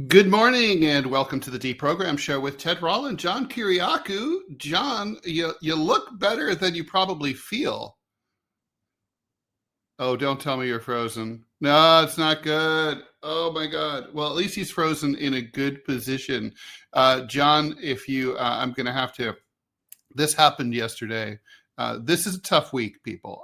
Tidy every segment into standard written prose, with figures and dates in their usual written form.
Good morning and welcome to the DeProgram show with Ted Rall and John Kiriakou. John, you look better than you probably feel. Oh, don't tell me you're frozen. No, it's not good. Oh my God. Well, at least he's frozen in a good position. John, I'm going to have to, this happened yesterday. This is a tough week, people.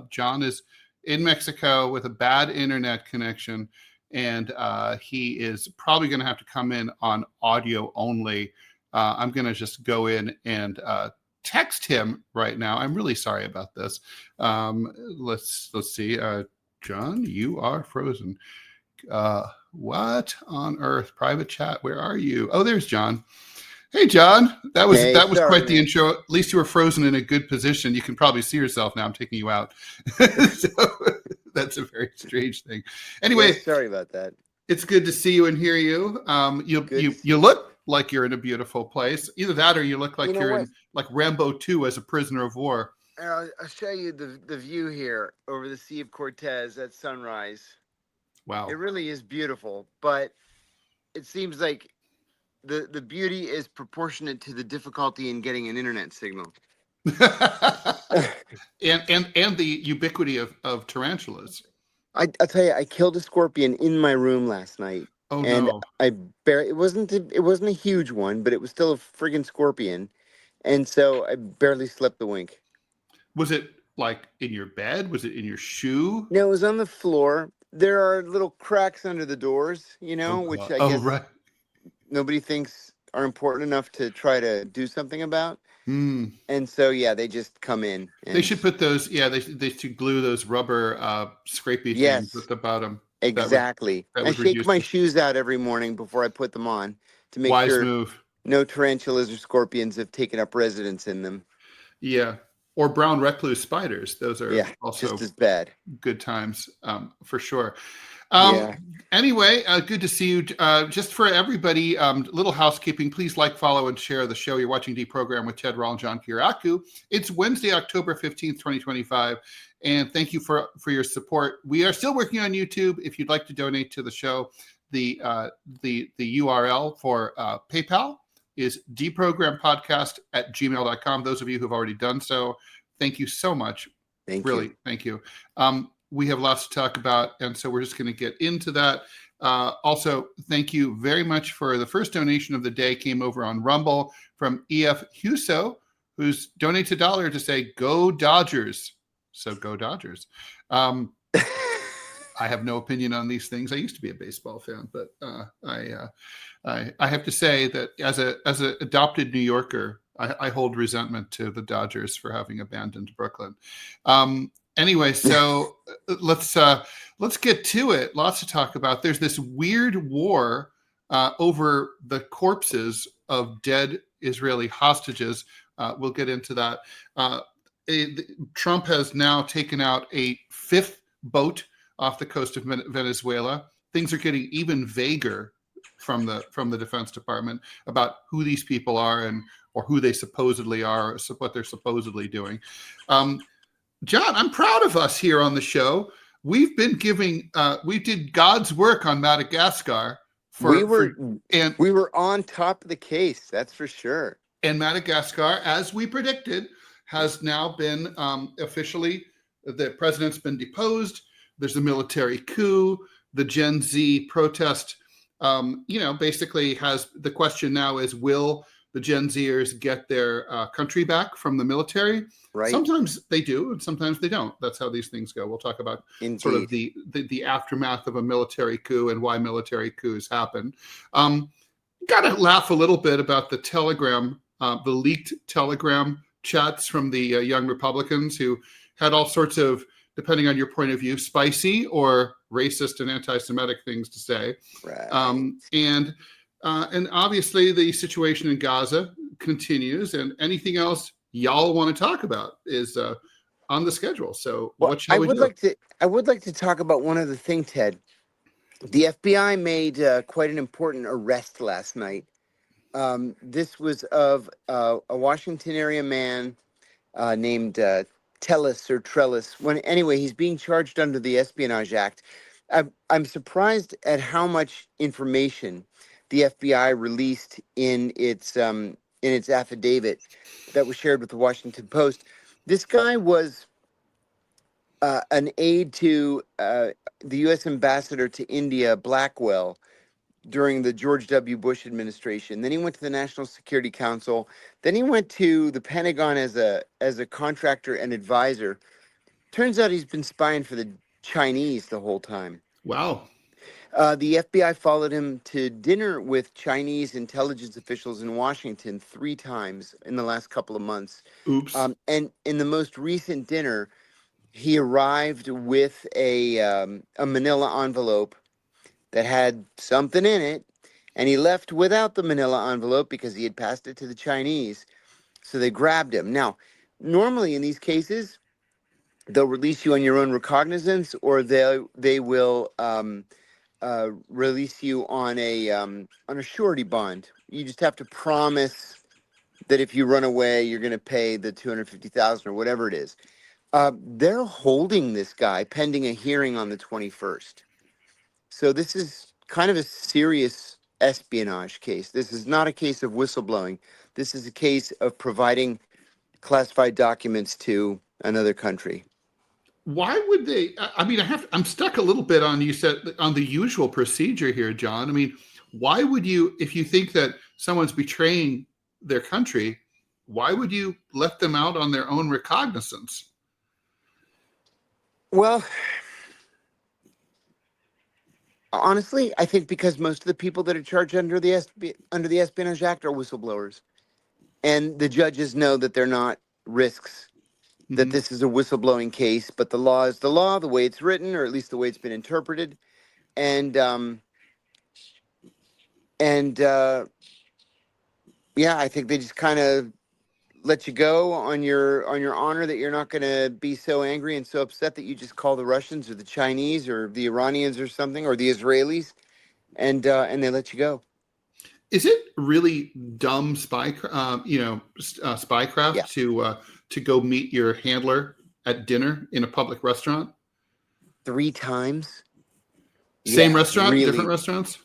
John is in Mexico with a bad internet connection. And he is probably going to have to come in on audio only. I'm going to just go in and text him right now. I'm really sorry about this. Let's see. John, you are frozen. What on earth? Private chat. Where are you? Oh, there's John. Hey, John. That was quite the intro. At least you were frozen in a good position. You can probably see yourself now. I'm taking you out. So, that's a very strange thing. Anyway, yeah, sorry about that. It's good to see you and hear you. You look like you're in a beautiful place. Either that, or you look like you're in like Rambo 2 as a prisoner of war. I'll show you the view here over the Sea of Cortez at sunrise. Wow, it really is beautiful, but it seems like the beauty is proportionate to the difficulty in getting an internet signal. and the ubiquity of tarantulas. I'll tell you, I killed a scorpion in my room last night. Oh, and no. it wasn't a huge one, but it was still a friggin' scorpion. And so I barely slept a wink. Was it like in your bed? Was it in your shoe? No, it was on the floor. There are little cracks under the doors, which I guess right. Nobody thinks are important enough to try to do something about. And so, yeah, they just come in. They should put those, they should glue those rubber scrapey things at the bottom. Exactly. I shake my shoes out every morning before I put them on to make sure no tarantulas or scorpions have taken up residence in them. Yeah. Or brown recluse spiders. Those are also just as bad. Good times, for sure. Anyway, good to see you. Just for everybody, little housekeeping. Please like, follow, and share the show. You're watching DeProgram with Ted Rall and John Kiriakou. It's Wednesday, October 15th, 2025. And thank you for your support. We are still working on YouTube. If you'd like to donate to the show, the URL for PayPal is deprogrampodcast@gmail.com. Those of you who've already done so, thank you so much. Thank you. We have lots to talk about, and so we're just going to get into that. Also, thank you very much for the first donation of the day. Came over on Rumble from E.F. Huso, who's donates $1 to say, "Go Dodgers." So go Dodgers. I have no opinion on these things. I used to be a baseball fan, but I have to say that as an adopted New Yorker, I hold resentment to the Dodgers for having abandoned Brooklyn. Anyway, so let's get to it. Lots to talk about. There's this weird war over the corpses of dead Israeli hostages. We'll get into that. Trump has now taken out a 5th boat off the coast of Venezuela. Things are getting even vaguer from the Defense Department about who these people are or who they supposedly are, or what they're supposedly doing. John, I'm proud of us here on the show. We've been we did God's work on Madagascar. We were on top of the case, that's for sure. And Madagascar, as we predicted, has now been officially, the president's been deposed. There's a military coup. The Gen Z protest, basically the question now is, will the Gen Zers get their country back from the military? Right. Sometimes they do, and sometimes they don't. That's how these things go. We'll talk about sort of the aftermath of a military coup and why military coups happen. Got to laugh a little bit about the Telegram, the leaked Telegram chats from the young Republicans who had all sorts of, depending on your point of view, spicy or racist and anti-Semitic things to say. Right. And obviously the situation in Gaza continues, and anything else y'all want to talk about is on the schedule. So what shall we do? I would like to talk about one other thing, Ted. The FBI made quite an important arrest last night. This was of a Washington area man named Trellis. Anyway, he's being charged under the Espionage Act. I'm surprised at how much information the FBI released in its affidavit that was shared with the Washington Post. This guy was an aide to the U.S. ambassador to India, Blackwell, during the George W. Bush administration. Then he went to the National Security Council. Then he went to the Pentagon as a contractor and advisor. Turns out he's been spying for the Chinese the whole time. Wow. The FBI followed him to dinner with Chinese intelligence officials in Washington 3 times in the last couple of months. Oops. And in the most recent dinner, he arrived with a manila envelope that had something in it, and he left without the manila envelope because he had passed it to the Chinese. So they grabbed him. Now, normally in these cases, they'll release you on your own recognizance, or they will release you on a surety bond. You just have to promise that if you run away, you're going to pay the $250,000 or whatever it is. They're holding this guy pending a hearing on the 21st. So this is kind of a serious espionage case. This is not a case of whistleblowing. This is a case of providing classified documents to another country. Why would they? I mean, I'm stuck a little bit on, you said, on the usual procedure here, John. I mean, why would you, if you think that someone's betraying their country, why would you let them out on their own recognizance? Well, honestly, I think because most of the people that are charged under the Espionage Act are whistleblowers, and the judges know that they're not risks, that this is a whistleblowing case, but the law is the law, the way it's written, or at least the way it's been interpreted, and yeah, I think they just kind of let you go on your honor that you're not going to be so angry and so upset that you just call the Russians or the Chinese or the Iranians or something, or the Israelis, and they let you go. Is it really dumb spycraft to go meet your handler at dinner in a public restaurant? 3 times. Same restaurant, really. Different restaurants?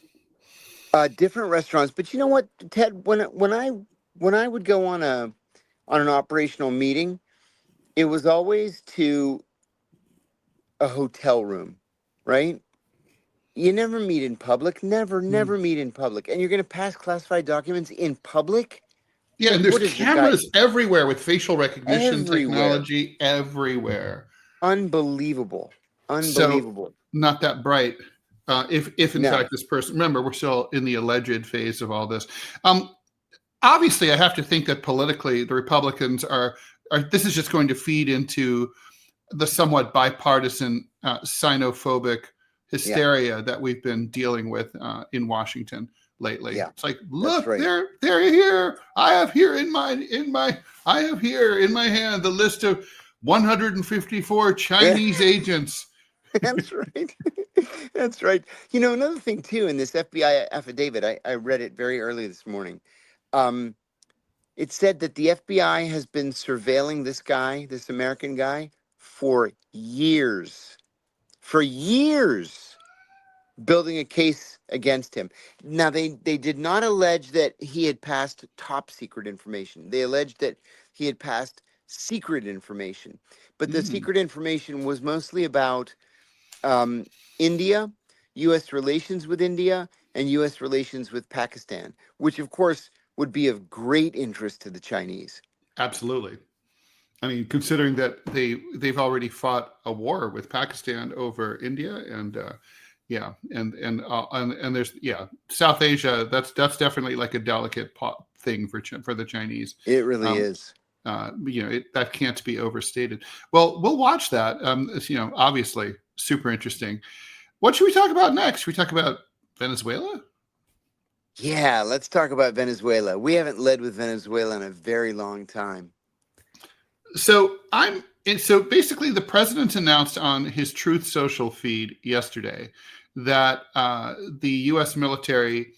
Different restaurants. But you know what, Ted? When I would go on an operational meeting, it was always to a hotel room, right? You never meet in public. Never meet in public. And you're going to pass classified documents in public? Yeah, and there's cameras everywhere with facial recognition technology everywhere. Unbelievable. So, not that bright. If in fact this person, remember, we're still in the alleged phase of all this. Obviously, I have to think that politically the Republicans are this is just going to feed into the somewhat bipartisan xenophobic hysteria that we've been dealing with in Washington lately. Yeah, it's like, look, right. they're here. I have here in my hand the list of 154 Chinese agents. That's right. That's right. You know, another thing too, in this FBI affidavit, I read it very early this morning. It said that the FBI has been surveilling this guy, this American guy, for years. For years, building a case against him. Now, they did not allege that he had passed top secret information. They alleged that he had passed secret information. But the secret information was mostly about India, U.S. relations with India, and U.S. relations with Pakistan, which, of course, would be of great interest to the Chinese. Absolutely. I mean, considering that they've already fought a war with Pakistan over India, and and there's South Asia. That's definitely like a delicate thing for the Chinese. It really is. That can't be overstated. Well, we'll watch that. Obviously super interesting. What should we talk about next? Should we talk about Venezuela? Yeah, let's talk about Venezuela. We haven't led with Venezuela in a very long time. So basically the president announced on his Truth Social feed yesterday that the U.S. military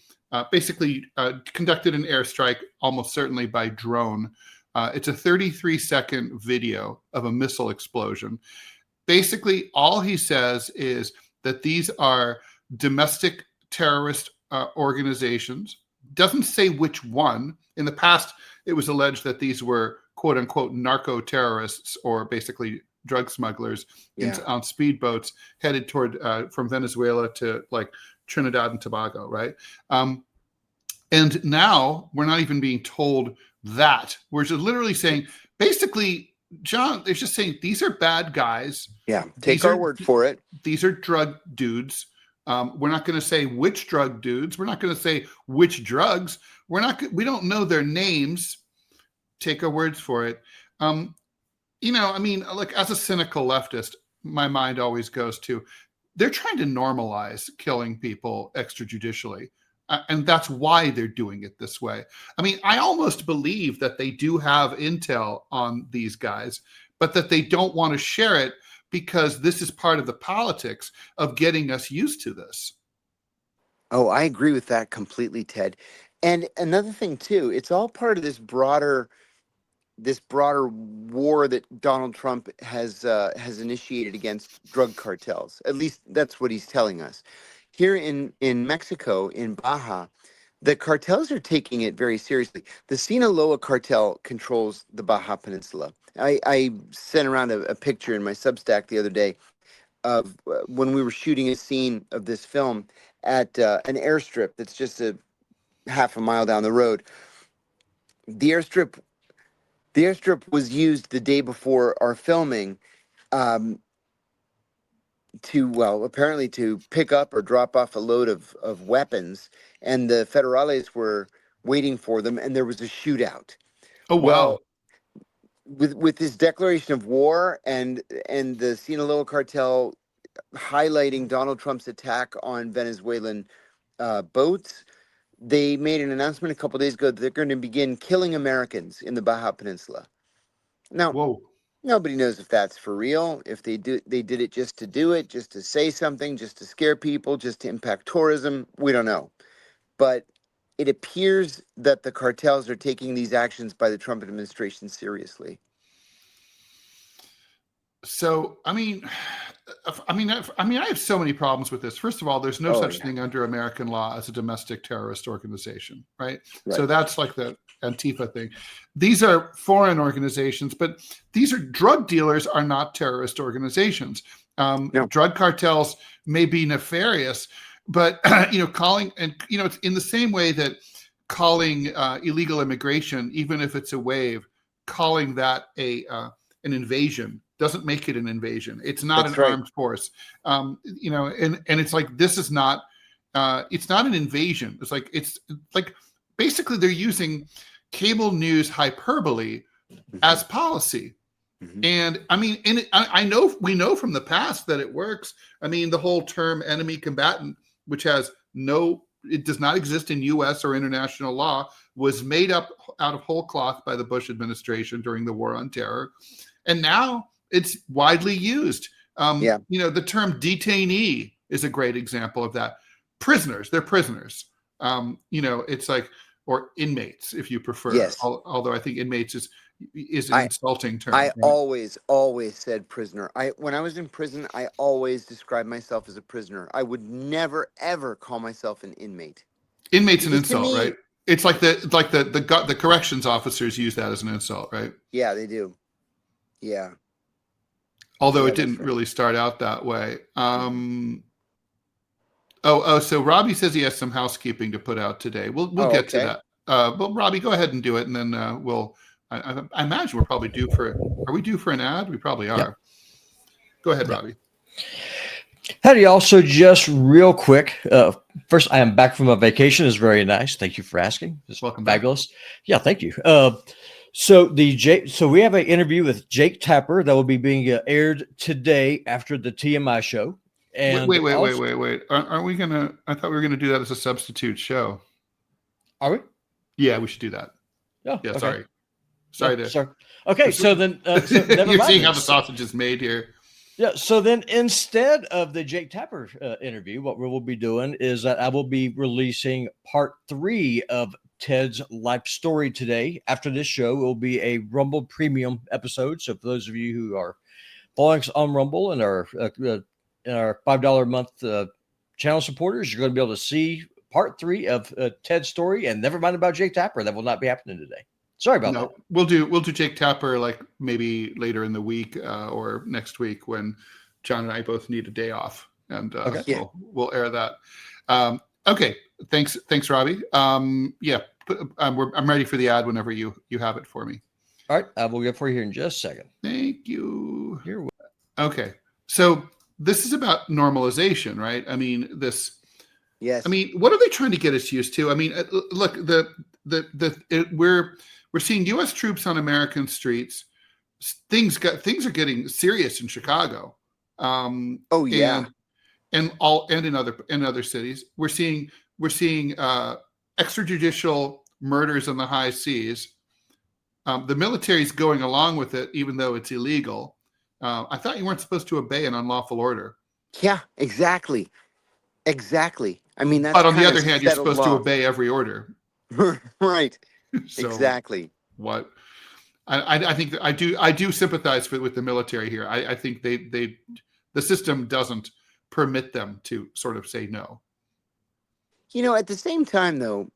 basically conducted an airstrike, almost certainly by drone. It's a 33-second video of a missile explosion. Basically, all he says is that these are domestic terrorist organizations. Doesn't say which one. In the past, it was alleged that these were quote unquote narco terrorists, or basically drug smugglers on speedboats headed toward from Venezuela to like Trinidad and Tobago, right? And now we're not even being told that. We're just literally saying, basically, John, they're just saying these are bad guys. Yeah, take our word for it. These are drug dudes. We're not going to say which drug dudes. We're not going to say which drugs. We don't know their names. Take our words for it. I mean, like, as a cynical leftist, my mind always goes to, they're trying to normalize killing people extrajudicially. And that's why they're doing it this way. I mean, I almost believe that they do have intel on these guys, but that they don't want to share it because this is part of the politics of getting us used to this. Oh, I agree with that completely, Ted. And another thing too, it's all part of this broader war that Donald Trump has initiated against drug cartels. At least that's what he's telling us. Here in Mexico, in Baja, the cartels are taking it very seriously. The Sinaloa cartel controls the Baja Peninsula. I sent around a picture in my Substack the other day of when we were shooting a scene of this film at an airstrip that's just a half a mile down the road. The airstrip was used the day before our filming apparently to pick up or drop off a load of weapons, and the federales were waiting for them, and there was a shootout. Oh, wow. Well, with this declaration of war and the Sinaloa cartel highlighting Donald Trump's attack on Venezuelan boats, they made an announcement a couple days ago that they're going to begin killing Americans in the Baja Peninsula. Now, whoa. Nobody knows if that's for real, if they did it just to do it, just to say something, just to scare people, just to impact tourism. We don't know. But it appears that the cartels are taking these actions by the Trump administration seriously. So, I mean, I have so many problems with this. First of all, there's no such thing under American law as a domestic terrorist organization, right? So that's like the Antifa thing. These are foreign organizations, but these are drug dealers are not terrorist organizations. No. Drug cartels may be nefarious, but calling, and it's in the same way that calling illegal immigration, even if it's a wave, calling that an invasion doesn't make it an invasion. It's not an armed force. And it's like, this is not, it's not an invasion. It's like basically they're using cable news hyperbole as policy. Mm-hmm. And I mean, we know from the past that it works. I mean, the whole term enemy combatant, which it does not exist in US or international law, was made up out of whole cloth by the Bush administration during the war on terror. And now it's widely used. The term detainee is a great example of that. Prisoners, they're prisoners. It's like, or inmates, if you prefer. Yes. Although I think inmates is an insulting term. I always said prisoner. When I was in prison, I always described myself as a prisoner. I would never ever call myself an inmate. Inmate's an insult, right? It's like the corrections officers use that as an insult, right? Yeah, they do. Yeah. Although it didn't really start out that way. So Robbie says he has some housekeeping to put out today. We'll get to that. Well, Robbie, go ahead and do it, and then I imagine we're probably due for. Are we due for an ad? We probably are. Yeah. Go ahead, Robbie. Howdy, y'all. So just real quick. First, I am back from a vacation. It's very nice. Thank you for asking. It's welcome fabulous. Back. Yeah, thank you. So we have an interview with Jake Tapper that will be being aired today after the TMI show. And wait. Aren't we gonna? I thought we were gonna do that as a substitute show. Are we? Yeah, we should do that. Oh, yeah. Okay. Sorry. Okay, so then never you're mind seeing how the sausage is made here. Yeah. So then, instead of the Jake Tapper interview, what we will be doing is that I will be releasing part 3 of Ted's life story today. After this show, it will be a Rumble Premium episode. So for those of you who are following us on Rumble and are our $5 a month channel supporters, you're going to be able to see part 3 of Ted's story, and never mind about Jake Tapper. That will not be happening today. Sorry about that. We'll do Jake Tapper like maybe later in the week or next week when John and I both need a day off, and we'll air that. Okay, thanks, Robbie. I'm ready for the ad whenever you have it for me. All right, I will get for you here in just a second. Thank you. You're welcome. Okay, so this is about normalization, right? I mean, Yes. I mean, what are they trying to get us used to? I mean, look, we're seeing U.S. troops on American streets. Things are getting serious in Chicago. And in other cities. We're seeing extrajudicial murders on the high seas. The military's going along with it, even though it's illegal. I thought you weren't supposed to obey an unlawful order. Yeah, exactly. I mean, that's but on the other hand, you're supposed to law. obey every order. Right. So exactly. What? I think that I do sympathize with the military here. I think the system doesn't permit them to sort of say no. At the same time, though,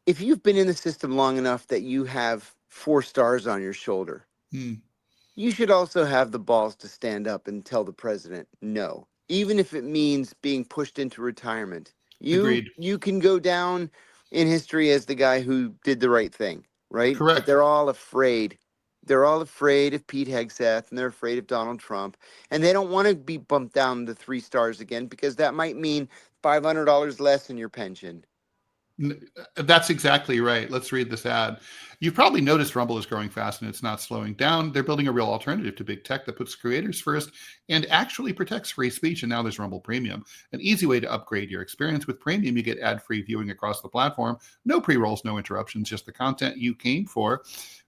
if you've been in the system long enough that you have 4 stars on your shoulder, you should also have the balls to stand up and tell the president no, even if it means being pushed into retirement. Agreed. You can go down in history as the guy who did the right thing, right? Correct. But they're all afraid. They're all afraid of Pete Hegseth, and they're afraid of Donald Trump, and they don't want to be bumped down to 3 stars again, because that might mean $500 less in your pension. That's exactly right. Let's read this ad. You've probably noticed Rumble is growing fast and it's not slowing down. They're building a real alternative to big tech that puts creators first and actually protects free speech. And now there's Rumble Premium, an easy way to upgrade your experience. With Premium, you get ad-free viewing across the platform. No pre-rolls, no interruptions, just the content you came for.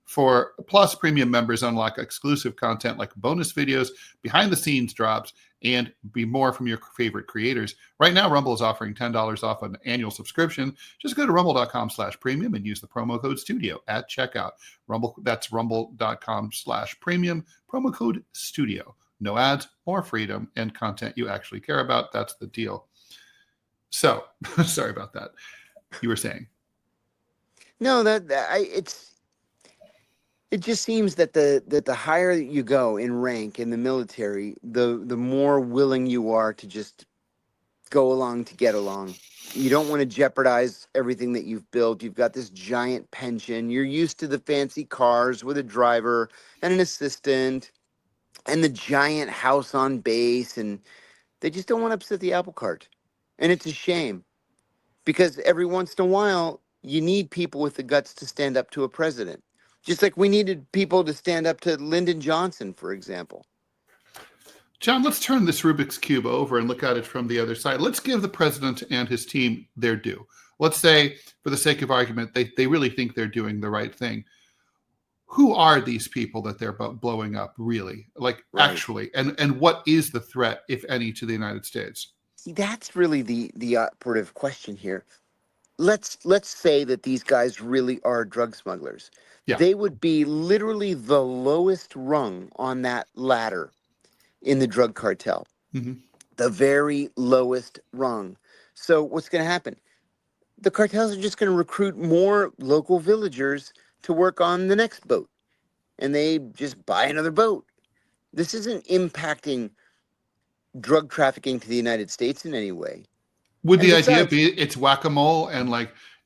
For Plus, Premium members unlock exclusive content like bonus videos, behind-the-scenes drops, and be more from your favorite creators. Right now, Rumble is offering $10 off an annual subscription. Just go to rumble.com/premium and use the promo code STUDIO at checkout. Rumble, that's rumble.com/premium, promo code STUDIO. No ads, more freedom, and content you actually care about. That's the deal. So, sorry about that. You were saying? No, it just seems that the higher you go in rank in the military, the more willing you are to just go along to get along. You don't want to jeopardize everything that you've built. You've got this giant pension. You're used to the fancy cars with a driver and an assistant and the giant house on base, and they just don't want to upset the apple cart. And it's a shame, because every once in a while, you need people with the guts to stand up to a president. Just like we needed people to stand up to Lyndon Johnson, for example. John, let's turn this Rubik's Cube over and look at it from the other side. Let's give the president and his team their due. Let's say, for the sake of argument, they really think they're doing the right thing. Who are these people that they're blowing up, really? Like, right. Actually, and what is the threat, if any, to the United States? See, that's really the operative question here. Let's say that these guys really are drug smugglers. Yeah. They would be literally the lowest rung on that ladder in the drug cartel. Mm-hmm. The very lowest rung. So what's going to happen? The cartels are just going to recruit more local villagers to work on the next boat. And they just buy another boat. This isn't impacting drug trafficking to the United States in any way. Would the idea be it's whack-a-mole and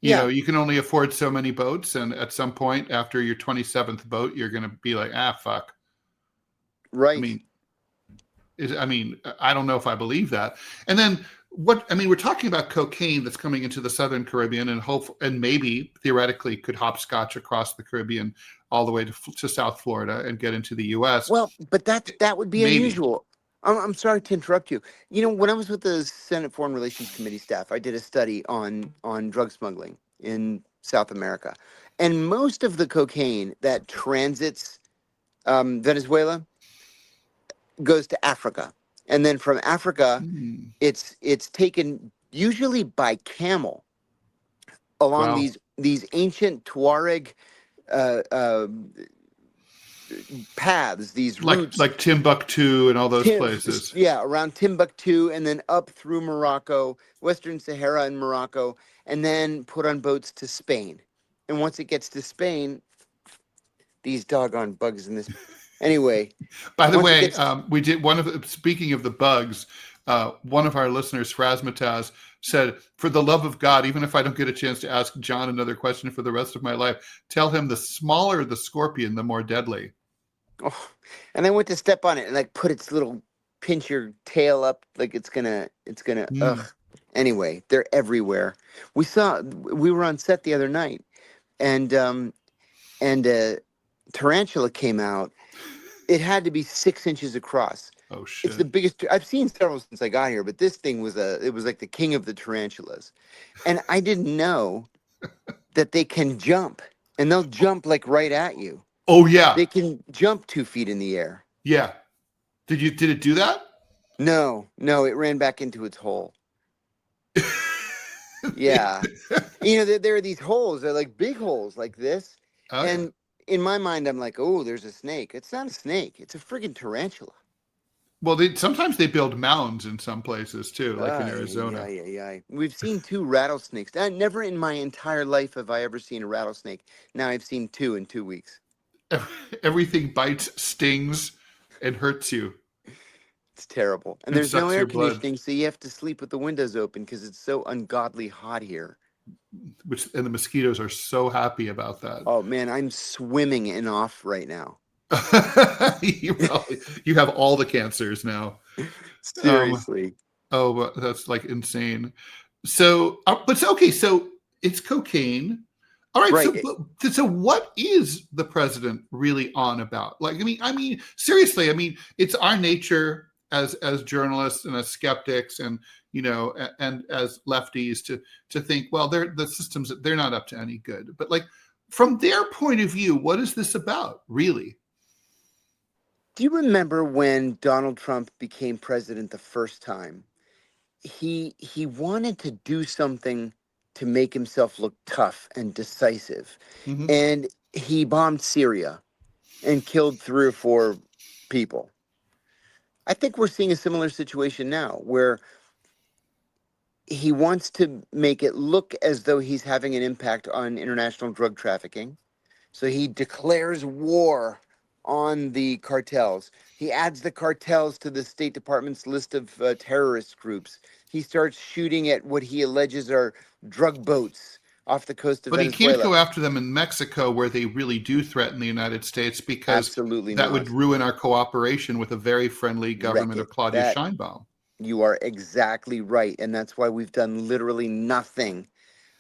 you know, you can only afford so many boats, and at some point after your 27th boat, you're going to be like, fuck. Right. I mean, I don't know if I believe that. And then we're talking about cocaine that's coming into the Southern Caribbean and maybe theoretically could hopscotch across the Caribbean all the way to South Florida and get into the U.S. Well, but that would be unusual. I'm sorry to interrupt you. You know, when I was with the Senate Foreign Relations Committee staff, I did a study on drug smuggling in South America. And most of the cocaine that transits Venezuela goes to Africa. And then from Africa, it's taken usually by camel along these ancient Tuareg paths, these routes, like Timbuktu and all those places. Yeah, around Timbuktu, and then up through Morocco, Western Sahara and Morocco, and then put on boats to Spain. And once it gets to Spain, these doggone bugs in this. Anyway, By the once it way, gets we did speaking of the bugs, one of our listeners, Razmataz, said, "For the love of God, even if I don't get a chance to ask John another question for the rest of my life, tell him the smaller the scorpion, the more deadly." Oh, and I went to step on it and like put its little pinch your tail up like it's gonna ugh. Mm. Anyway, they're everywhere. We were on set the other night, and tarantula came out. It had to be 6 inches across. Oh It's the shit! biggest. I've seen several since I got here, but this thing was it was like the king of the tarantulas, and I didn't know that they can jump, and they'll jump like right at you. Oh yeah, They can jump 2 feet in the air. yeah. Did it do that? No, it ran back into its hole. Yeah. There are these holes. They're like big holes like this. Oh yeah. And in my mind, I'm like, oh, there's a snake. It's not a snake. It's a friggin' tarantula. Well, sometimes they build mounds in some places too, like in Arizona. Yeah. We've seen 2 rattlesnakes. Never in my entire life have I ever seen a rattlesnake. Now I've seen 2 in 2 weeks. Everything bites, stings, and hurts you. It's terrible. And It there's no sucks air your blood. conditioning, so you have to sleep with the windows open because it's so ungodly hot here. And the mosquitoes are so happy about that. Oh man, I'm swimming in off right now. You have all the cancers now. Seriously. Oh, that's like insane. So, but okay, so it's cocaine. All right. Right. So what is the president really on about? Like, I mean, seriously, I mean, it's our nature as journalists and as skeptics and and as lefties to think, well, the systems, they're not up to any good. But like from their point of view, what is this about, really? Do you remember when Donald Trump became president the first time? He wanted to do something to make himself look tough and decisive. Mm-hmm. And he bombed Syria and killed 3 or 4 people. I think we're seeing a similar situation now where he wants to make it look as though he's having an impact on international drug trafficking. So he declares war on the cartels. He adds the cartels to the State Department's list of terrorist groups. He starts shooting at what he alleges are drug boats off the coast of But he can't Venezuela. go after them in Mexico where they really do threaten the United States because Absolutely that not. would ruin our cooperation with a very friendly government of Claudia Sheinbaum. You are exactly right. And that's why we've done literally nothing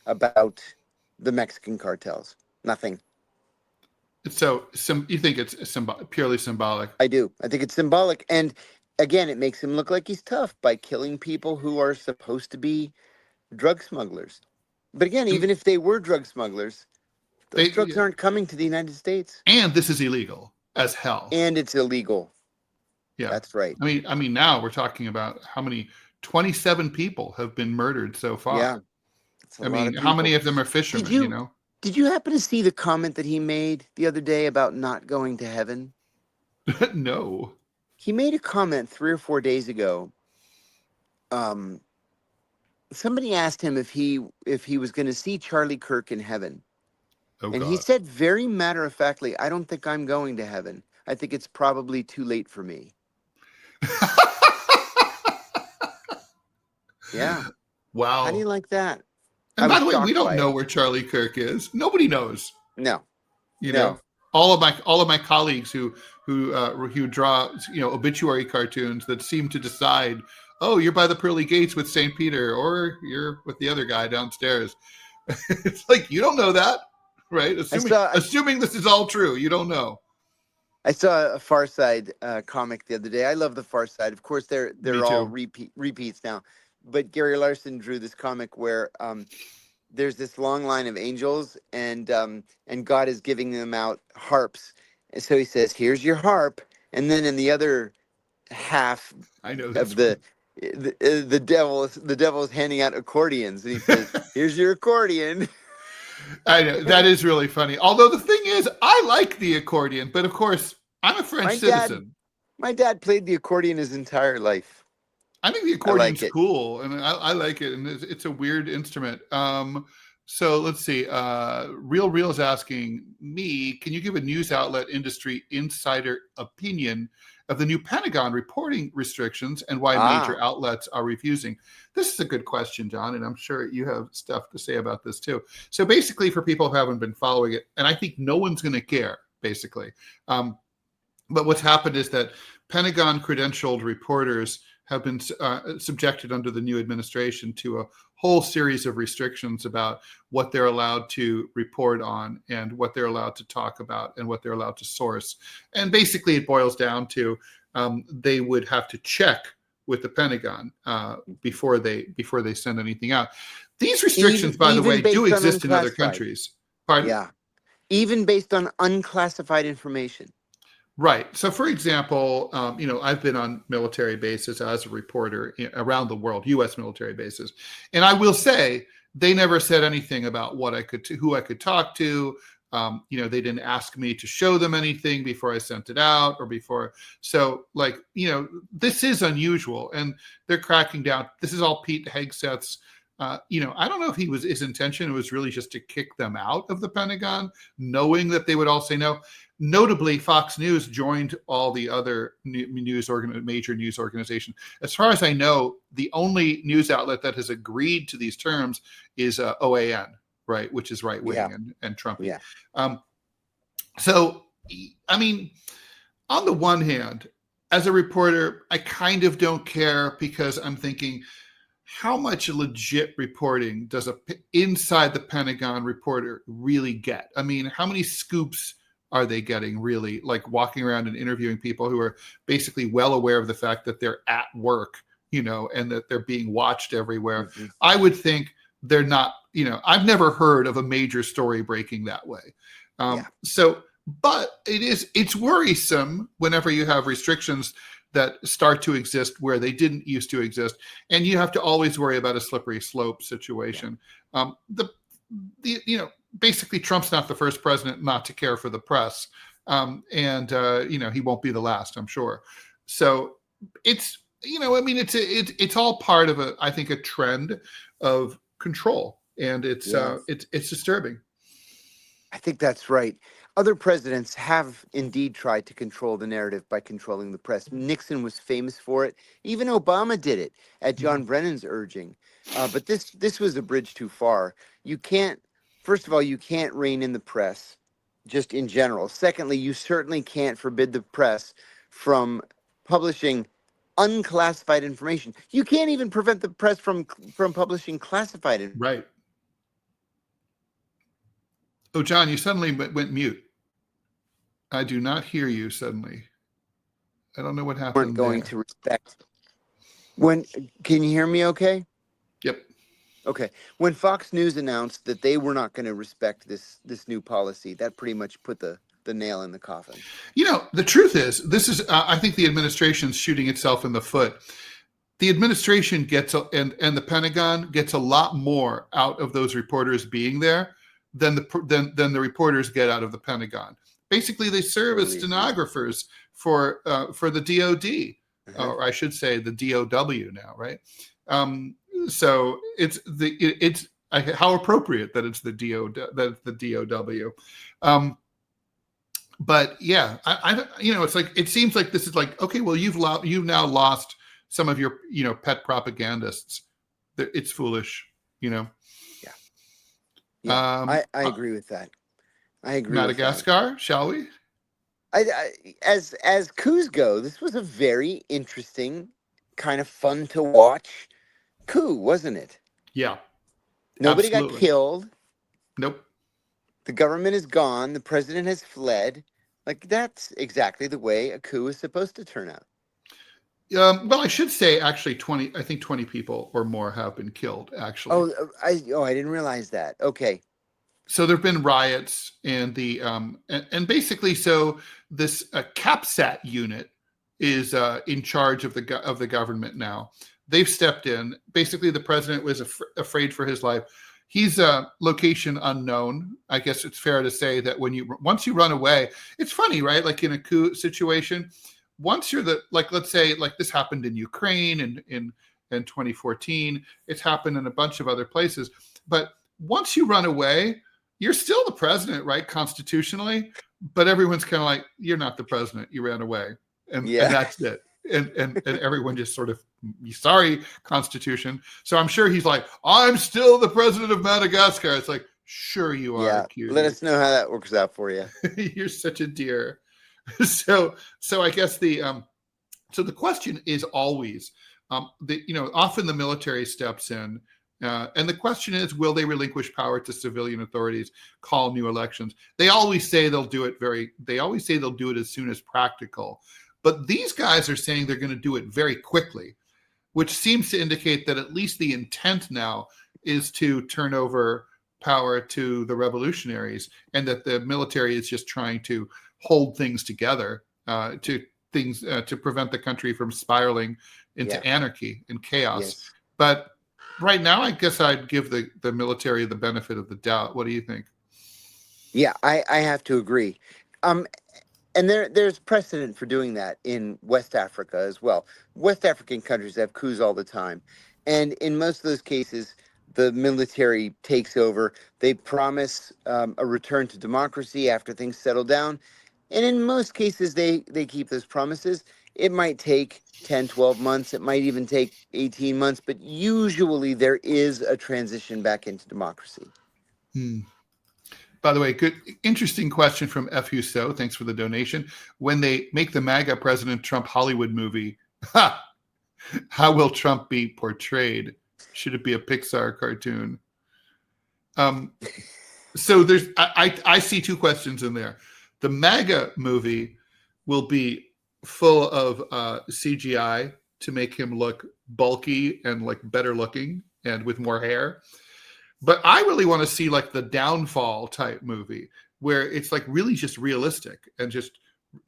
about the Mexican cartels. Nothing. So you think it's purely symbolic? I do. I think it's symbolic. And again, it makes him look like he's tough by killing people who are supposed to be drug smugglers. But again, even if they were drug smugglers, those drugs aren't coming to the United States. And this is illegal as hell. And it's illegal. Yeah. That's right. I mean, now we're talking about how many 27 people have been murdered so far. Yeah. I mean, how many of them are fishermen, Did you happen to see the comment that he made the other day about not going to heaven? No. He made a comment 3 or 4 days ago. Somebody asked him if he was going to see Charlie Kirk in heaven. Oh, and God. He said very matter-of-factly, I don't think I'm going to heaven. I think it's probably too late for me. Yeah. Wow. How do you like that? And by the way, we don't know where Charlie Kirk is. Nobody knows. No. You know, all of my colleagues who draw obituary cartoons that seem to decide, oh, you're by the pearly gates with St. Peter, or you're with the other guy downstairs. It's like, you don't know that, right? Assuming this is all true, you don't know. I saw a Far Side comic the other day. I love the Far Side. Of course, they're all repeats now. But Gary Larson drew this comic where there's this long line of angels, and God is giving them out harps. And so he says, "Here's your harp," and then in the other half of the devil is handing out accordions, and he says, "Here's your accordion." I know that is really funny. Although the thing is, I like the accordion, but of course, I'm a French citizen. My dad played the accordion his entire life. I think the accordion's cool, and I like it, and it's a weird instrument. So let's see. Real is asking me, can you give a news outlet industry insider opinion of the new Pentagon reporting restrictions and why major outlets are refusing? This is a good question, John, and I'm sure you have stuff to say about this too. So basically, for people who haven't been following it, and I think no one's going to care, basically. But what's happened is that Pentagon credentialed reporters have been subjected under the new administration to a whole series of restrictions about what they're allowed to report on and what they're allowed to talk about and what they're allowed to source. And basically it boils down to they would have to check with the Pentagon before they send anything out. These restrictions, by the way, do exist in other countries. Pardon? Yeah. Even based on unclassified information. Right. So, for example, I've been on military bases as a reporter around the world, U.S. military bases, and I will say they never said anything about who I could talk to. They didn't ask me to show them anything before I sent it out or before. So, this is unusual, and they're cracking down. This is all Pete Hegseth's. I don't know if his intention was really just to kick them out of the Pentagon, knowing that they would all say no. Notably, Fox News joined all the other major news organizations. As far as I know, the only news outlet that has agreed to these terms is OAN, right, which is right wing and Trump. Yeah. So, I mean, on the one hand, as a reporter, I kind of don't care because I'm thinking, how much legit reporting does a inside the Pentagon reporter really get? I mean, how many scoops are they getting really, like walking around and interviewing people who are basically well aware of the fact that they're at work, and that they're being watched everywhere? Mm-hmm. I would think they're not, I've never heard of a major story breaking that way. But it's worrisome whenever you have restrictions that start to exist where they didn't used to exist. And you have to always worry about a slippery slope situation. Basically Trump's not the first president not to care for the press. He won't be the last, I'm sure. So it's, it's all part of I think a trend of control, and it's disturbing. I think that's right. Other presidents have indeed tried to control the narrative by controlling the press. Nixon was famous for it. Even Obama did it at John Brennan's urging. But this was a bridge too far. First of all, you can't rein in the press, just in general. Secondly, you certainly can't forbid the press from publishing unclassified information. You can't even prevent the press from publishing classified information. Right. Oh, John, you suddenly went mute. I do not hear you suddenly. I don't know what happened. We're going to respect. Can you hear me okay? Yep. Okay. When Fox News announced that they were not going to respect this new policy, that pretty much put the nail in the coffin. The truth is, this is, I think the administration's shooting itself in the foot. The administration gets, and the Pentagon gets a lot more out of those reporters being there than the reporters get out of the Pentagon. Basically, they serve as stenographers for the DOD, or I should say the DOW now, right? So it's how appropriate that it's the DOW. But yeah, it's like, it seems like this is like, okay, well, you've now lost some of your pet propagandists. It's foolish, Yeah. I agree with that. I agree. Madagascar, shall we? As coups go, this was a very interesting, kind of fun to watch coup, wasn't it? Yeah. Nobody got killed. Nope. The government is gone. The president has fled. Like, that's exactly the way a coup is supposed to turn out. Well, I should say actually 20 people or more have been killed, actually. I didn't realize that. Okay. So there've been riots, and basically, so this CAPSAT unit is in charge of the government now. They've stepped in. Basically, the president was afraid for his life. He's a location unknown. I guess it's fair to say that once you run away, it's funny, right? Like in a coup situation, once you're let's say like this happened in Ukraine in 2014, it's happened in a bunch of other places. But once you run away, you're still the president, right? Constitutionally, but everyone's kind of like, you're not the president. You ran away, and that's it. And everyone just sort of, sorry, Constitution. So I'm sure he's like, I'm still the president of Madagascar. It's like, sure you are. Yeah, cutie. let us know how that works out for you. You're such a dear. So I guess the question is always, often the military steps in, and the question is, will they relinquish power to civilian authorities, call new elections? They always say they'll do it as soon as practical. But these guys are saying they're going to do it very quickly, which seems to indicate that at least the intent now is to turn over power to the revolutionaries, and that the military is just trying to hold things together to prevent the country from spiraling into anarchy and chaos. Yes. But right now, I guess I'd give the military the benefit of the doubt. What do you think? Yeah, I have to agree. And there's precedent for doing that in West Africa as well. West African countries have coups all the time. And in most of those cases, the military takes over. They promise a return to democracy after things settle down. And in most cases, they keep those promises. It might take 10, 12 months. It might even take 18 months. But usually there is a transition back into democracy. By the way, good, interesting question from F. Husso. Thanks for the donation. When they make the MAGA President Trump Hollywood movie, how will Trump be portrayed? Should it be a Pixar cartoon? So there's, I see two questions in there. The MAGA movie will be full of CGI to make him look bulky and like better looking and with more hair. But I really want to see like the Downfall type movie where it's like really just realistic and just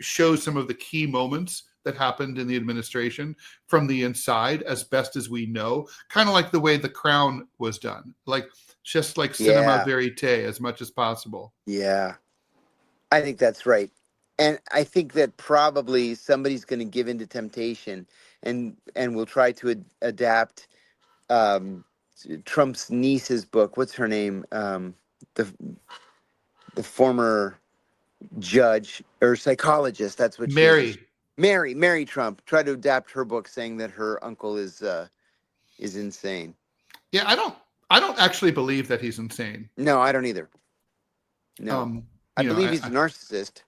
shows some of the key moments that happened in the administration from the inside as best as we know, kind of like the way The Crown was done, like just like cinema verite as much as possible. Yeah, I think that's right. And I think that probably somebody's going to give into temptation and will try to adapt Trump's niece's book. What's her name? The former judge or psychologist. That's what Mary Trump. Try to adapt her book, saying that her uncle is insane. Yeah, I don't actually believe that he's insane. No, I don't either. No, I believe he's a narcissist,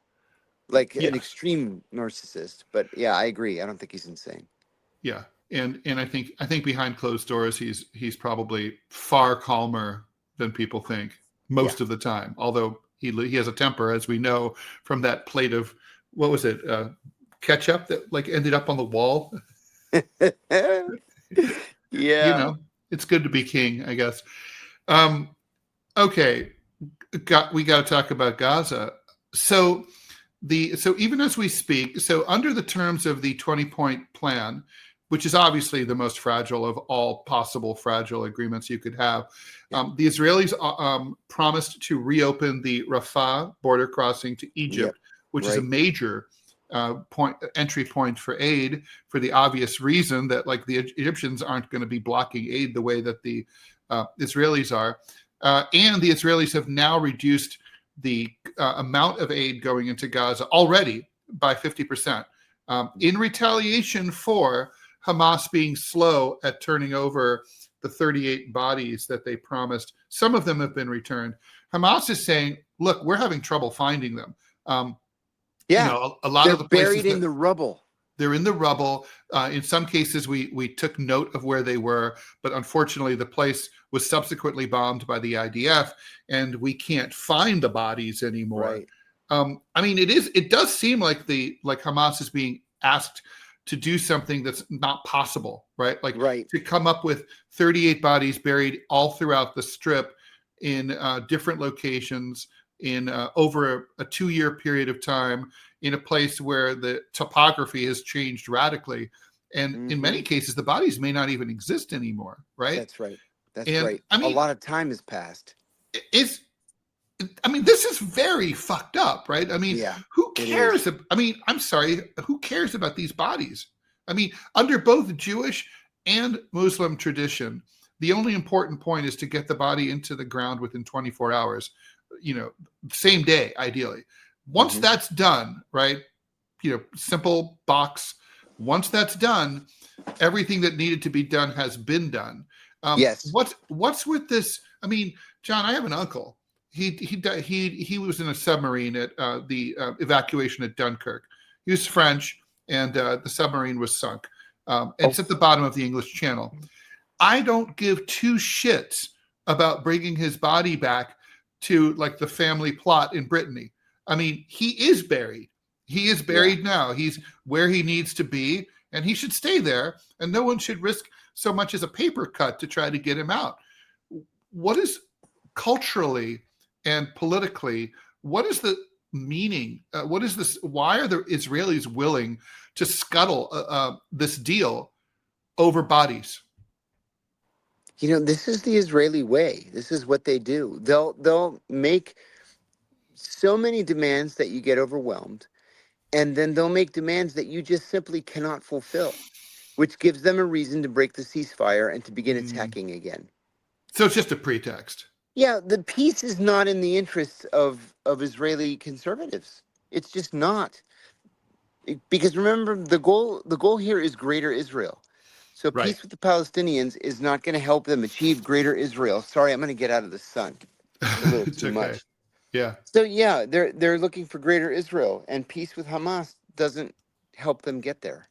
like an extreme narcissist. But yeah, I agree. I don't think he's insane. Yeah. And I think behind closed doors, he's probably far calmer than people think most of the time. Although he has a temper, as we know from that plate of, what was it, ketchup that like ended up on the wall. Yeah, it's good to be king, I guess. Okay, we got to talk about Gaza. So even as we speak, so under the terms of the 20-point plan, which is obviously the most fragile of all possible fragile agreements you could have. The Israelis promised to reopen the Rafah border crossing to Egypt, which is a major entry point for aid, for the obvious reason that like the Egyptians aren't going to be blocking aid the way that the Israelis are. And the Israelis have now reduced the amount of aid going into Gaza already by 50%, in retaliation for Hamas being slow at turning over the 38 bodies that they promised. Some of them have been returned. Hamas is saying, look, we're having trouble finding them. A lot of the places buried in the rubble. They're in the rubble. In some cases, we took note of where they were, but unfortunately, the place was subsequently bombed by the IDF, and we can't find the bodies anymore. Right. It does seem like Hamas is being asked to do something that's not possible, right? To come up with 38 bodies buried all throughout the strip in different locations in over a 2-year period of time, in a place where the topography has changed radically. And in many cases, the bodies may not even exist anymore, right? That's right. That's And right. I A mean, lot of time has passed. this is very fucked up, right? I mean, Yeah, who it cares? is. I mean, I'm sorry, who cares about these bodies? I mean, under both Jewish and Muslim tradition, the only important point is to get the body into the ground within 24 hours, same day, ideally. Once Mhm. that's done, right? Simple box. Once that's done, everything that needed to be done has been done. Yes. What's with this? I mean, John, I have an uncle. He was in a submarine at the evacuation at Dunkirk. He was French, and the submarine was sunk. It's at the bottom of the English Channel. I don't give two shits about bringing his body back to like the family plot in Brittany. I mean, he is buried. He is buried now. He's where he needs to be, and he should stay there. And no one should risk so much as a paper cut to try to get him out. What is culturally and politically, what is the meaning? What is this? Why are the Israelis willing to scuttle this deal over bodies? This is the Israeli way. This is what they do. They'll make so many demands that you get overwhelmed, and then they'll make demands that you just simply cannot fulfill, which gives them a reason to break the ceasefire and to begin attacking again. So it's just a pretext. Yeah, the peace is not in the interests of Israeli conservatives. It's just not. Because remember, the goal here is greater Israel. So Right. peace with the Palestinians is not going to help them achieve greater Israel. Sorry, I'm going to get out of the sun. It's a little too much. Yeah. So yeah, they're looking for greater Israel, and peace with Hamas doesn't help them get there.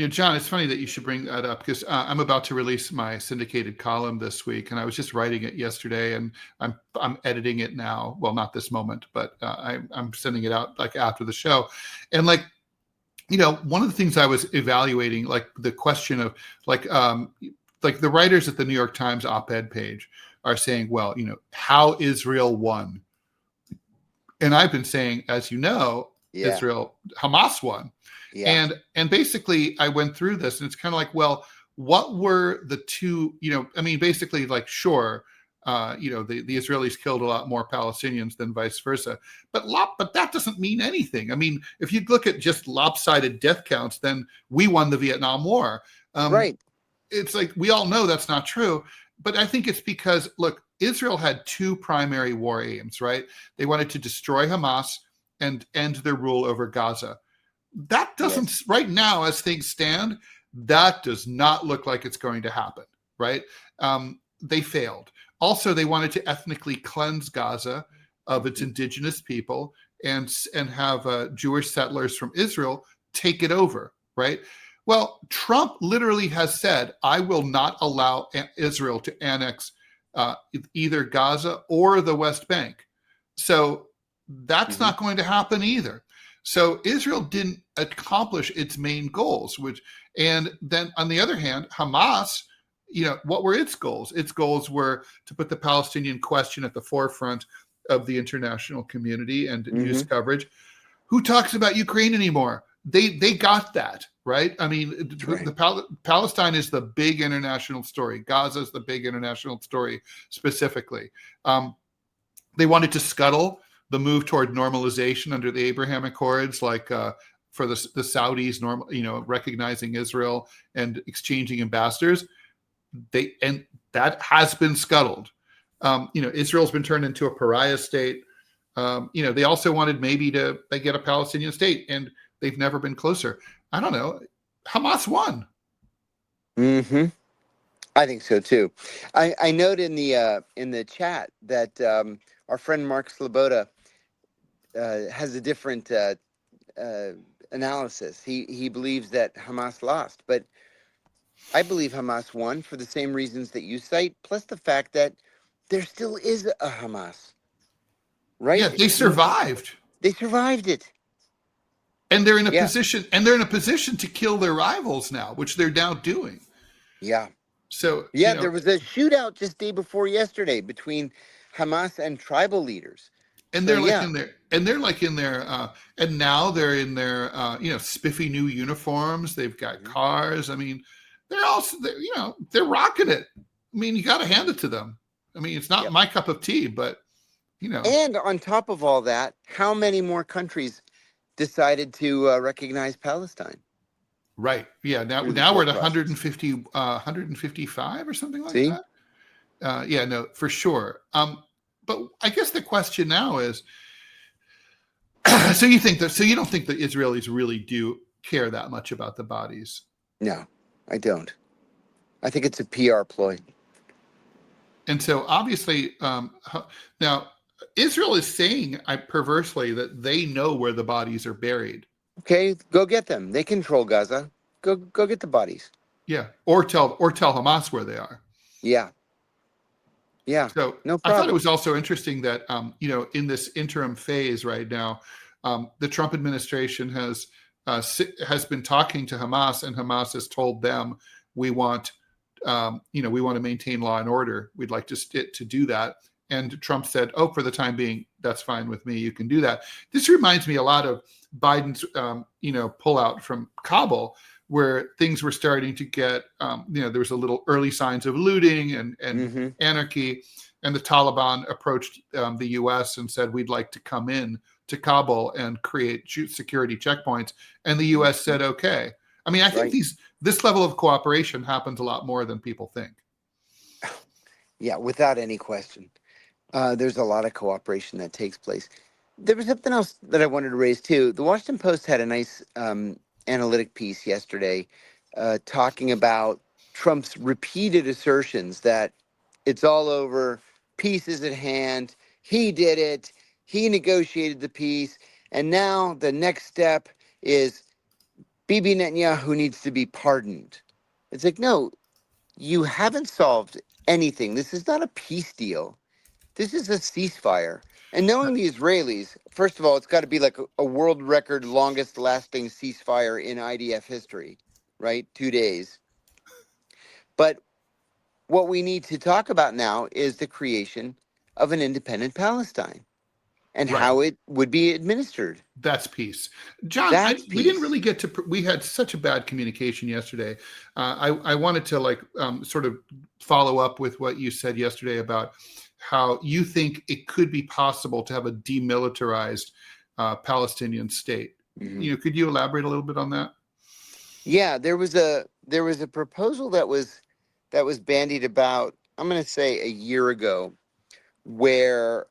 John, it's funny that you should bring that up because I'm about to release my syndicated column this week, and I was just writing it yesterday, and I'm editing it now. Well, not this moment, but I'm sending it out like after the show, and like, one of the things I was evaluating, like the question of like the writers at the New York Times op-ed page are saying, well, how Israel won, and I've been saying, as you know, Hamas won. Yeah. And basically I went through this, and it's kind of like, well, what were the two, basically like, sure, the Israelis killed a lot more Palestinians than vice versa, but that doesn't mean anything. I mean, if you look at just lopsided death counts, then we won the Vietnam War. Right. It's like, we all know that's not true, but I think it's because, look, Israel had two primary war aims, right? They wanted to destroy Hamas and end their rule over Gaza. That doesn't, right now, as things stand, that does not look like it's going to happen, right? They failed. Also, they wanted to ethnically cleanse Gaza of its indigenous people and have Jewish settlers from Israel take it over, right? Well, Trump literally has said, I will not allow Israel to annex either Gaza or the West Bank. So that's not going to happen either. So Israel didn't accomplish its main goals, and then on the other hand, Hamas, what were its goals? Its goals were to put the Palestinian question at the forefront of the international community and news coverage. Who talks about Ukraine anymore? They got that, right? I mean, Palestine is the big international story. Gaza is the big international story specifically. They wanted to scuttle the move toward normalization under the Abraham Accords, like for the Saudis, recognizing Israel and exchanging ambassadors. And that has been scuttled. Israel's been turned into a pariah state. They also wanted maybe they get a Palestinian state, and they've never been closer. I don't know. Hamas won. Mm-hmm. I think so too. I note in the chat that our friend Mark Sloboda has a different analysis. He believes that Hamas lost, but I believe Hamas won for the same reasons that you cite, plus the fact that there still is a Hamas, right? Yeah, they survived. They survived it, and they're in a position. And they're in a position to kill their rivals now, which they're now doing. Yeah. So there was a shootout just day before yesterday between Hamas and tribal leaders. And they're and now they're in their spiffy new uniforms. They've got cars. I mean, they're rocking it. mean, you got to hand it to them. I mean, it's not Yep. my cup of tea, but you know. And on top of all that, how many more countries decided to recognize Palestine? Right. Yeah. Now Through this we're whole at process. 150, 155 or something like See? that. Yeah. No, for sure. But I guess the question now is, so you don't think the Israelis really do care that much about the bodies? No, I don't. I think it's a PR ploy. And so obviously, now Israel is saying, perversely, that they know where the bodies are buried. Okay, go get them. They control Gaza. Go get the bodies. Yeah, or tell Hamas where they are. Yeah. Yeah. So No I thought it problem. was also interesting that in this interim phase right now, the Trump administration has been talking to Hamas, and Hamas has told them, we want to maintain law and order. We'd like to do that. And Trump said, "Oh, for the time being, that's fine with me. You can do that." This reminds me a lot of Biden's pullout from Kabul, where things were starting to get there was a little early signs of looting and anarchy, and the Taliban approached the U.S. and said, "We'd like to come in to Kabul and create security checkpoints," and the U.S. said, "Okay." I mean, I think this level of cooperation happens a lot more than people think. Yeah, without any question. There's a lot of cooperation that takes place. There was something else that I wanted to raise too. The Washington Post had a nice analytic piece yesterday talking about Trump's repeated assertions that it's all over, peace is at hand, he did it, he negotiated the peace, and now the next step is Bibi Netanyahu needs to be pardoned. It's like, no, you haven't solved anything. This is not a peace deal. This is a ceasefire. And knowing the Israelis, first of all, it's got to be like a world record longest lasting ceasefire in IDF history, right? 2 days. But what we need to talk about now is the creation of an independent Palestine and how it would be administered. That's peace. John, we didn't really get to, we had such a bad communication yesterday. I wanted to sort of follow up with what you said yesterday about how you think it could be possible to have a demilitarized Palestinian state. Mm-hmm. Could you elaborate a little bit on that? Yeah, there was a proposal that was bandied about, I'm going to say a year ago, where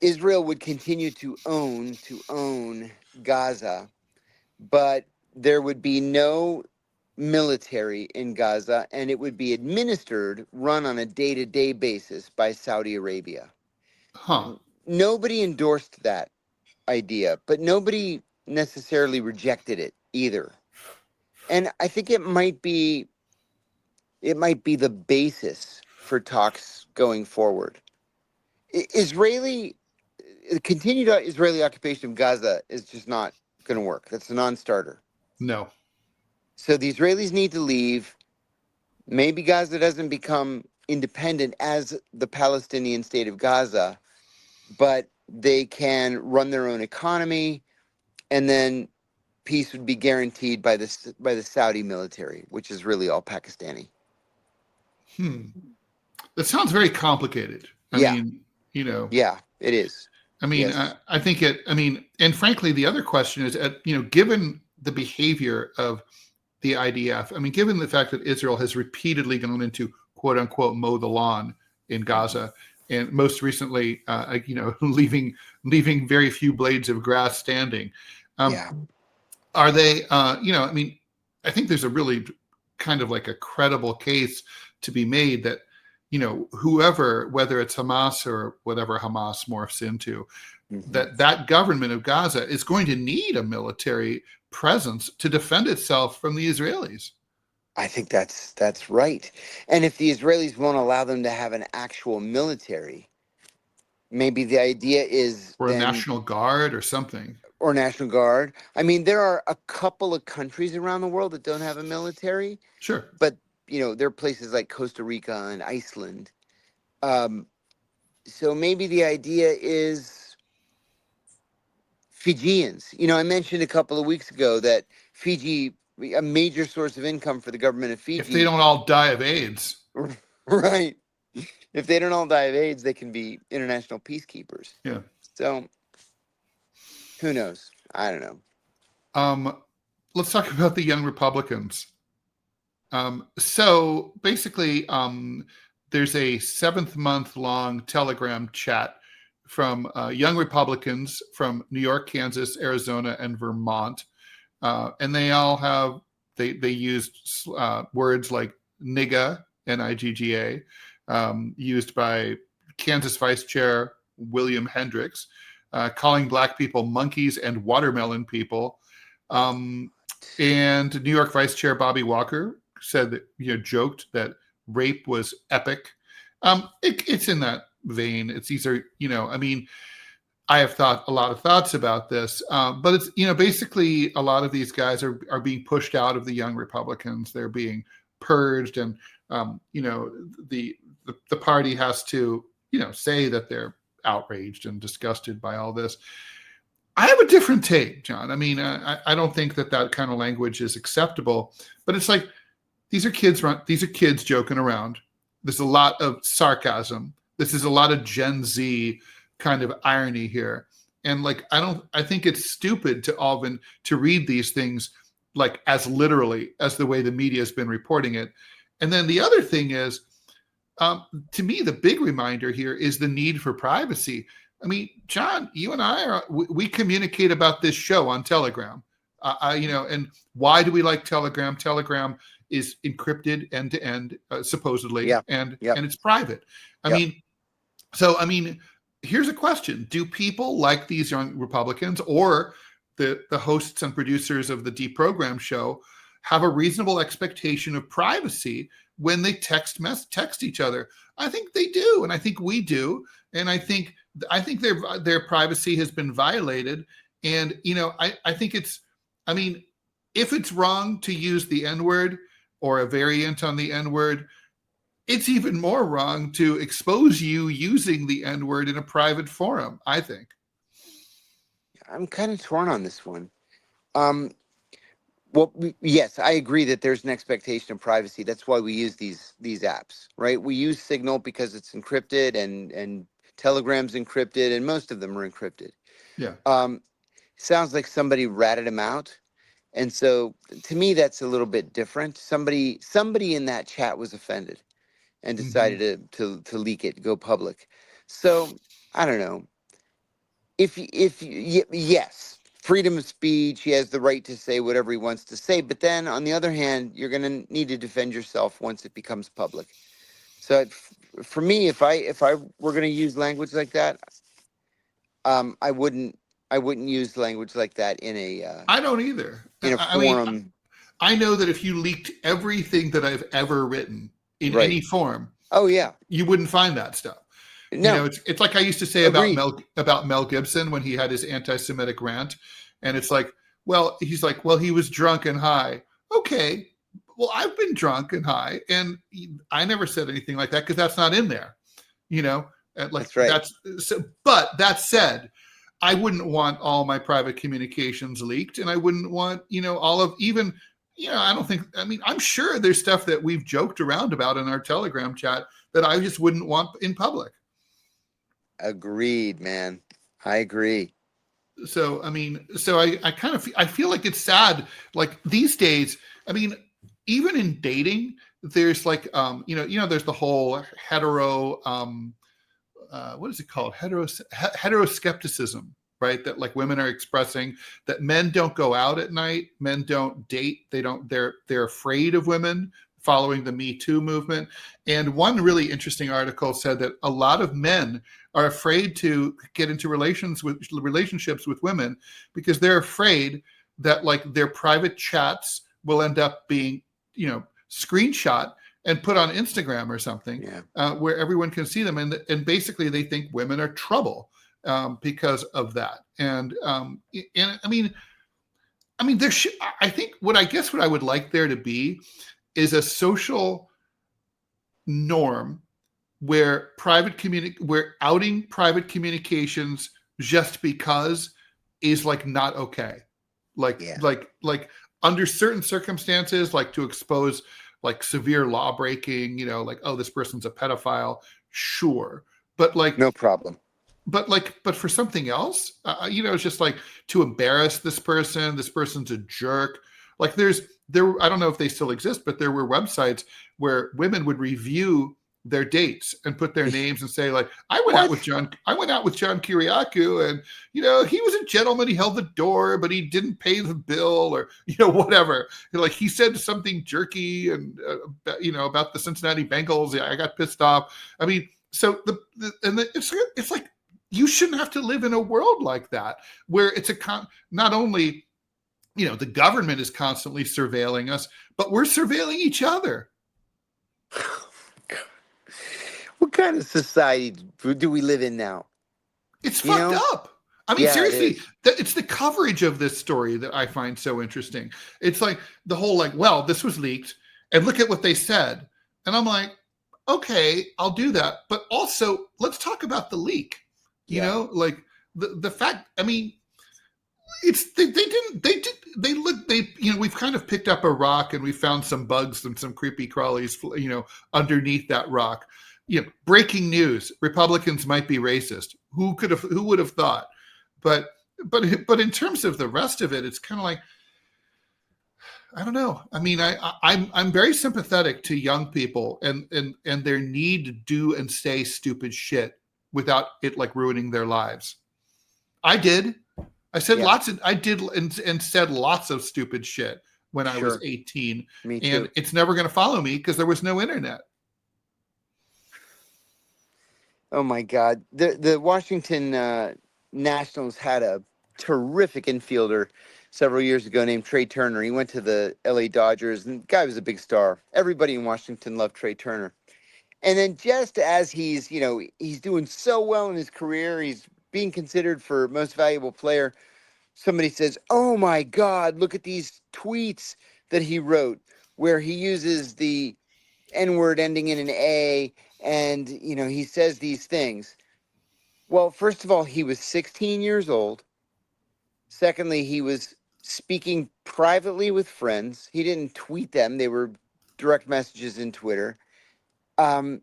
Israel would continue to own Gaza, but there would be no military in Gaza, and it would be run on a day-to-day basis by Saudi Arabia. Nobody endorsed that idea, but nobody necessarily rejected it either. And I think it might be the basis for talks going forward. Continued Israeli occupation of Gaza is just not going to work. That's a non-starter. No. So the Israelis need to leave. Maybe Gaza doesn't become independent as the Palestinian state of Gaza, but they can run their own economy, and then peace would be guaranteed by the Saudi military, which is really all Pakistani. That sounds very complicated. I mean, Yeah, it is. I mean, yes. I think and frankly, the other question is, given the behavior of the IDF, I mean, given the fact that Israel has repeatedly gone into quote unquote mow the lawn in Gaza, and most recently, leaving very few blades of grass standing. Are they, I mean, I think there's a really kind of like a credible case to be made that, whoever, whether it's Hamas or whatever Hamas morphs into, that government of Gaza is going to need a military presence to defend itself from the Israelis. I think that's right. And if the Israelis won't allow them to have an actual military, maybe the idea is or a National Guard or something. Or National Guard. I mean, there are a couple of countries around the world that don't have a military. Sure. But, there are places like Costa Rica and Iceland. So maybe the idea is Fijians. I mentioned a couple of weeks ago that Fiji a major source of income for the government of Fiji. If they don't all die of AIDS. Right. If they don't all die of AIDS, they can be international peacekeepers. Yeah. So who knows? I don't know. Let's talk about the Young Republicans. So basically, there's a 7-month-long Telegram chat from young Republicans from New York, Kansas, Arizona, and Vermont. And they all have, they used words like nigga, N-I-G-G-A, used by Kansas Vice Chair William Hendricks, calling Black people monkeys and watermelon people. And New York Vice Chair Bobby Walker said that, joked that rape was epic. It's in that vein. These are, I have thought a lot of thoughts about this, but it's, basically a lot of these guys are being pushed out of the Young Republicans. They're being purged, and the party has to, say that they're outraged and disgusted by all this. I have a different take, John. I don't think that kind of language is acceptable, but it's like, these are kids joking around. There's a lot of sarcasm. This is a lot of Gen Z kind of irony here. And I think it's stupid to read these things like as literally as the way the media has been reporting it. And then the other thing is, to me, the big reminder here is the need for privacy. John, you and I we communicate about this show on Telegram, and why do we like Telegram? Telegram is encrypted end to end, supposedly, and it's private. Here's a question: do people like these Young Republicans or the hosts and producers of the DeProgram show have a reasonable expectation of privacy when they text each other? I think they do, and I think we do, and I think their privacy has been violated. And I think it's, if it's wrong to use the N-word or a variant on the N-word, it's even more wrong to expose you using the N-word in a private forum, I think. I'm kind of torn on this one. Well, yes, I agree that there's an expectation of privacy. That's why we use these apps, right? We use Signal because it's encrypted, and Telegram's encrypted, and most of them are encrypted. Yeah. Sounds like somebody ratted him out. And so to me, that's a little bit different. Somebody in that chat was offended and decided to leak it, go public. So I don't know. Yes, freedom of speech, he has the right to say whatever he wants to say. But then on the other hand, you're going to need to defend yourself once it becomes public. So for me, if I were going to use language like that, I wouldn't use language like that in a I don't either. In a forum. I know that if you leaked everything that I've ever written in any form, you wouldn't find that stuff. No, it's like I used to say about Mel Gibson when he had his anti-Semitic rant, and it's like, he's like, he was drunk and high. Okay, well, I've been drunk and high, and I never said anything like that because that's not in there. That's right. But that said, I wouldn't want all my private communications leaked, and I wouldn't want, all of even, I don't think, I'm sure there's stuff that we've joked around about in our Telegram chat that I just wouldn't want in public. Agreed, man. I agree. So, I feel like it's sad. Like these days, even in dating, there's like, there's the whole hetero, what is it called? Heteroskepticism, right? That like women are expressing that men don't go out at night, men don't date, they're afraid of women following the Me Too movement. And one really interesting article said that a lot of men are afraid to get into relationships with women because they're afraid that like their private chats will end up being, screenshot and put on Instagram or something, where everyone can see them, and basically they think women are trouble because of that. And I think what I would like there to be is a social norm where where outing private communications just because is like not okay. Like under certain circumstances, like to expose like severe law breaking, like, oh, this person's a pedophile, sure. But like, No problem. but for something else, it's just like to embarrass this person's a jerk. Like there, I don't know if they still exist, but there were websites where women would review their dates and put their names and say, like, I went out with John Kiriakou, and he was a gentleman, he held the door, but he didn't pay the bill, or whatever. Like he said something jerky and about the Cincinnati Bengals. I got pissed off. I mean, so it's like, you shouldn't have to live in a world like that, where it's not only the government is constantly surveilling us, but we're surveilling each other. What kind of society do we live in now? It's fucked up. I mean, Yeah, seriously, it's the coverage of this story that I find so interesting. It's like the whole, like, well, this was leaked and look at what they said. And I'm like, okay, I'll do that. But also let's talk about the leak, like the fact, I mean, we've kind of picked up a rock and we found some bugs and some creepy crawlies, underneath that rock. Breaking news: Republicans might be racist. Who would have thought? But in terms of the rest of it, it's kind of like, I don't know. I mean, I'm very sympathetic to young people and their need to do and say stupid shit without it like ruining their lives. I did. I said and said lots of stupid shit when I was 18. Me too. And it's never going to follow me because there was no internet. Oh my God. The Washington Nationals had a terrific infielder several years ago named Trey Turner. He went to the LA Dodgers, and the guy was a big star. Everybody in Washington loved Trey Turner. And then just as he's doing so well in his career, he's being considered for most valuable player, somebody says, oh my God, look at these tweets that he wrote where he uses the N-word ending in an A, and he says these things. Well, first of all, he was 16 years old. Secondly, he was speaking privately with friends. He didn't tweet them. They were direct messages in Twitter. He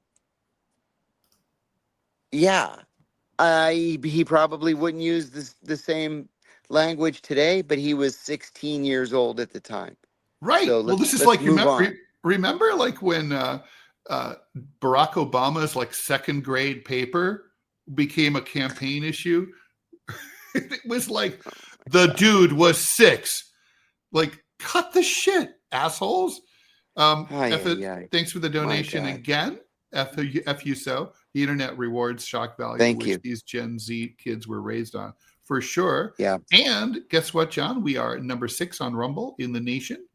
probably wouldn't use the same language today, but he was 16 years old at the time. Right. So well, this is like, remember like when Barack Obama's like second grade paper became a campaign issue? It was like, the dude was 6. Like, cut the shit, assholes. Thanks for the donation again. F you so. The internet rewards shock value, which these Gen Z kids were raised on, for sure. Yeah. And guess what, John? We are number 6 on Rumble in the nation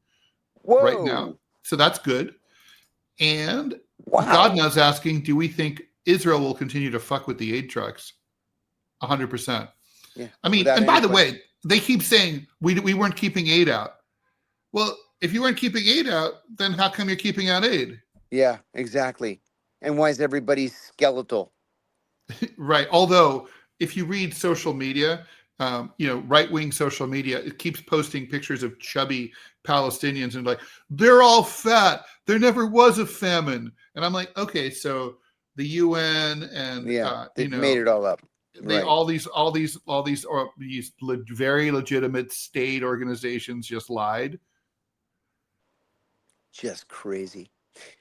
right now. So that's good. And God knows asking, do we think Israel will continue to fuck with the aid trucks? 100%. Yeah. I mean, and by the way, they keep saying we weren't keeping aid out. Well, if you weren't keeping aid out, then how come you're keeping out aid? Yeah, exactly. And why is everybody skeletal? Right. Although, if you read social media, right-wing social media, it keeps posting pictures of chubby Palestinians and like, they're all fat. There never was a famine. And I'm like, okay, so the UN and they made it all up. They all these very legitimate state organizations just lied. Just crazy.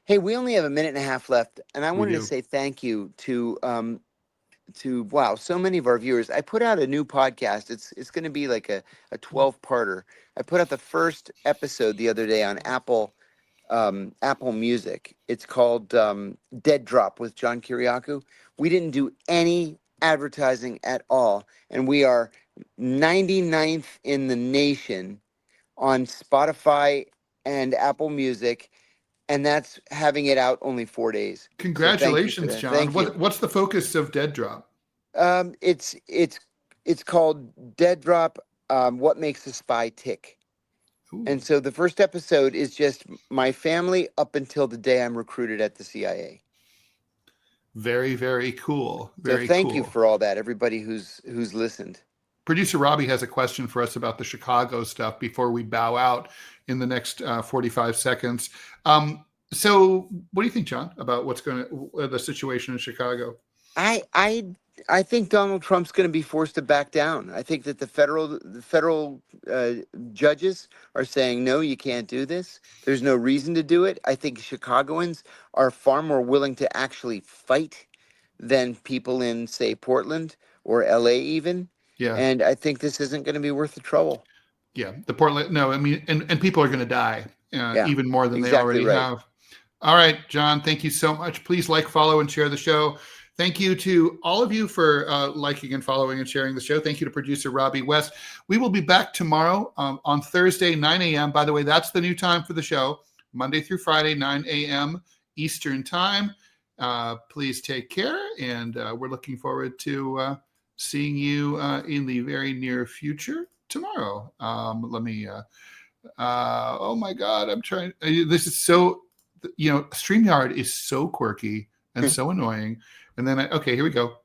Hey, we only have a minute and a half left, and I wanted to say thank you to so many of our viewers. I put out a new podcast. It's going to be like a 12-parter. I put out the first episode the other day on Apple Music. It's called Dead Drop with John Kiriakou. We didn't do any advertising at all, and we are 99th in the nation on Spotify and Apple Music, and that's having it out only 4 days. Congratulations, John. What's the focus of Dead Drop? It's called Dead Drop, What Makes a Spy Tick. Ooh. And so the first episode is just my family up until the day I'm recruited at the CIA. Very, very cool. So thank you for all that, everybody who's listened. Producer Robbie has a question for us about the Chicago stuff before we bow out. in the next 45 seconds. So what do you think, John, about what's going to the situation in Chicago? I think Donald Trump's going to be forced to back down. I think that the federal judges are saying, no, you can't do this. There's no reason to do it. I think Chicagoans are far more willing to actually fight than people in, say, Portland or LA even. Yeah. And I think this isn't going to be worth the trouble. Yeah. The Portland. No, I mean, and people are going to die even more than they already have. All right, John, thank you so much. Please like, follow, and share the show. Thank you to all of you for liking and following and sharing the show. Thank you to producer Robbie West. We will be back tomorrow on Thursday, 9 a.m. By the way, that's the new time for the show, Monday through Friday, 9 a.m. Eastern time. Please take care, and we're looking forward to seeing you in the very near future tomorrow. Let me, oh my God, I'm trying, this is so, StreamYard is so quirky and so annoying. And then, okay, here we go.